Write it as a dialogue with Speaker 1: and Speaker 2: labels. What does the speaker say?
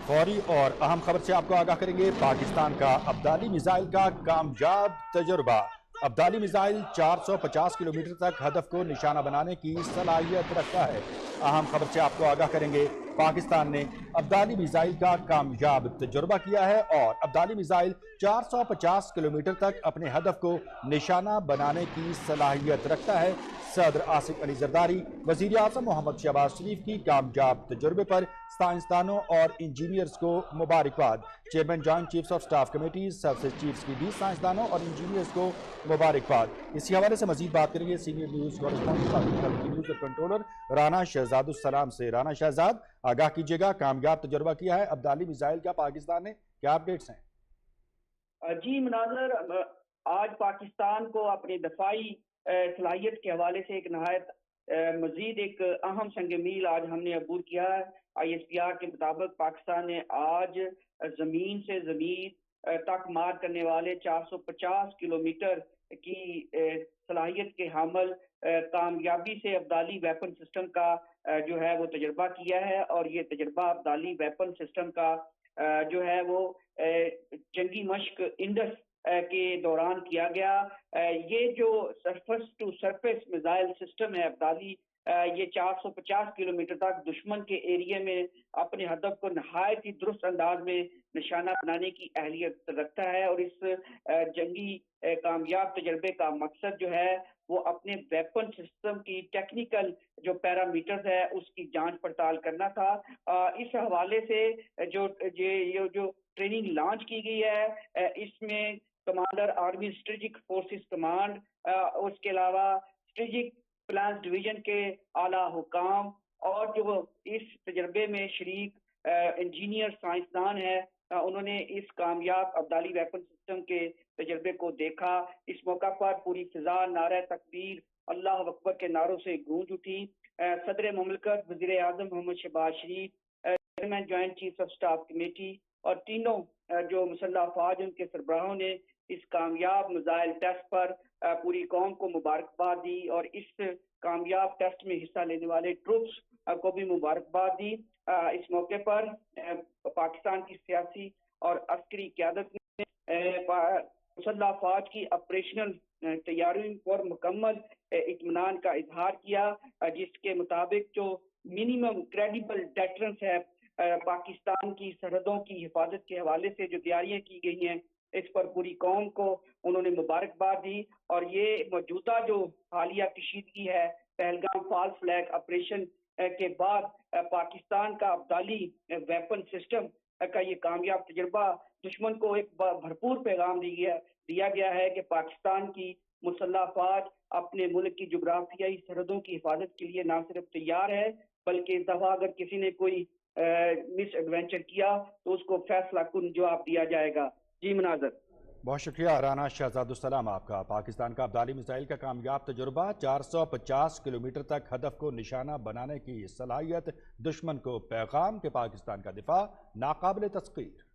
Speaker 1: فوری اور اہم خبر سے آپ کو آگاہ کریں گے۔ پاکستان کا ابدالی میزائل کا کامیاب تجربہ۔ ابدالی میزائل 450 کلومیٹر تک ہدف کو نشانہ بنانے کی صلاحیت رکھتا ہے۔ اہم خبر سے آپ کو آگاہ کریں گے۔ پاکستان نے ابدالی میزائل کا کامیاب تجربہ کیا ہے اور ابدالی میزائل 450 کلومیٹر تک اپنے ہدف کو نشانہ بنانے کی صلاحیت رکھتا ہے۔ صدر آصف علی زرداری، وزیر اعظم محمد شہباز شریف کی کامیاب تجربے پر سائنسدانوں اور انجینئرز کو مبارکباد۔ Chairman joint chiefs of staff committees services chiefs کی بھی سائنسدانوں اور انجینئرز کو مبارکباد۔ اسی حوالے سے مزید بات کریں گے senior news correspondent news controller Rana Shahzad السلام سے۔ رانا شہزاد، آگاہ کیجیے گا، کامیاب تجربہ کیا ہے ابدالی میزائل کا پاکستان نے، کیا اپڈیٹس ہیں؟
Speaker 2: جی مناظر، آج پاکستان کو اپنی دفاعی صلاحیت کے حوالے سے ایک نہایت مزید ایک اہم سنگ میل آج ہم نے عبور کیا ہے۔ ISPR کے مطابق پاکستان نے آج زمین سے زمین تک مار کرنے والے 450 کلومیٹر کی صلاحیت کے حامل کامیابی سے ابدالی ویپن سسٹم کا جو ہے وہ تجربہ کیا ہے، اور یہ تجربہ ابدالی ویپن سسٹم کا جو ہے وہ جنگی مشق انڈس کے دوران کیا گیا۔ یہ جو surface to surface missile system ہے ابدالی، یہ 450 کلومیٹر تک دشمن کے ایریے میں اپنے ہدف کو نہایت ہی درست انداز میں نشانہ بنانے کی اہلیت رکھتا ہے، اور اس جنگی کامیاب تجربے کا مقصد جو ہے وہ اپنے ویپن سسٹم کی ٹیکنیکل جو پیرامیٹرز ہے اس کی جانچ پڑتال کرنا تھا۔ اس حوالے سے جو ٹریننگ لانچ کی گئی ہے، اس میں commander army strategic forces command, اس کے علاوہ اسٹریٹجک پلانز ڈویژن کے اعلیٰ حکام اور جو اس تجربے میں شریک انجینئر سائنسدان ہیں، انہوں نے اس کامیاب ابدالی ویپن سسٹم کے تجربے کو دیکھا۔ اس موقع پر پوری فضا نعرہ تکبیر، اللہ اکبر کے نعروں سے گونج اٹھی۔ صدر مملکت، وزیر اعظم Muhammad Shehbaz Sharif, chairman joint chiefs of staff committee اور تینوں جو مسلح افواج ان کے سربراہوں نے اس کامیاب میزائل ٹیسٹ پر پوری قوم کو مبارکباد دی، اور اس کامیاب ٹیسٹ میں حصہ لینے والے ٹروپس کو بھی مبارکباد دی۔ اس موقع پر پاکستان کی سیاسی اور عسکری قیادت نے مسلح افواج کی آپریشنل تیاریوں پر مکمل اطمینان کا اظہار کیا، جس کے مطابق جو منیمم کریڈیبل ڈیٹرنس ہے پاکستان کی سرحدوں کی حفاظت کے حوالے سے جو تیاریاں کی گئی ہیں، اس پر پوری قوم کو انہوں نے مبارکباد دی۔ اور یہ موجودہ جو حالیہ کشیدگی ہے پہلگام فالس فلیگ آپریشن کے بعد پاکستان کا ابدالی ویپن سسٹم کا یہ کامیاب تجربہ دشمن کو ایک بھرپور پیغام دیا گیا ہے کہ پاکستان کی مسلح افواج اپنے ملک کی جغرافیائی سرحدوں کی حفاظت کے لیے نہ صرف تیار ہے، بلکہ اس دفعہ اگر کسی نے کوئی مس ایڈوینچر کیا تو اس کو فیصلہ کن جواب دیا جائے گا۔ جی مناظر،
Speaker 1: بہت شکریہ رانا شہزاد السلام آپ کا۔ پاکستان کا ابدالی میزائل کا کامیاب تجربہ، 450 کلومیٹر تک ہدف کو نشانہ بنانے کی صلاحیت، دشمن کو پیغام کہ پاکستان کا دفاع ناقابل تسخیر۔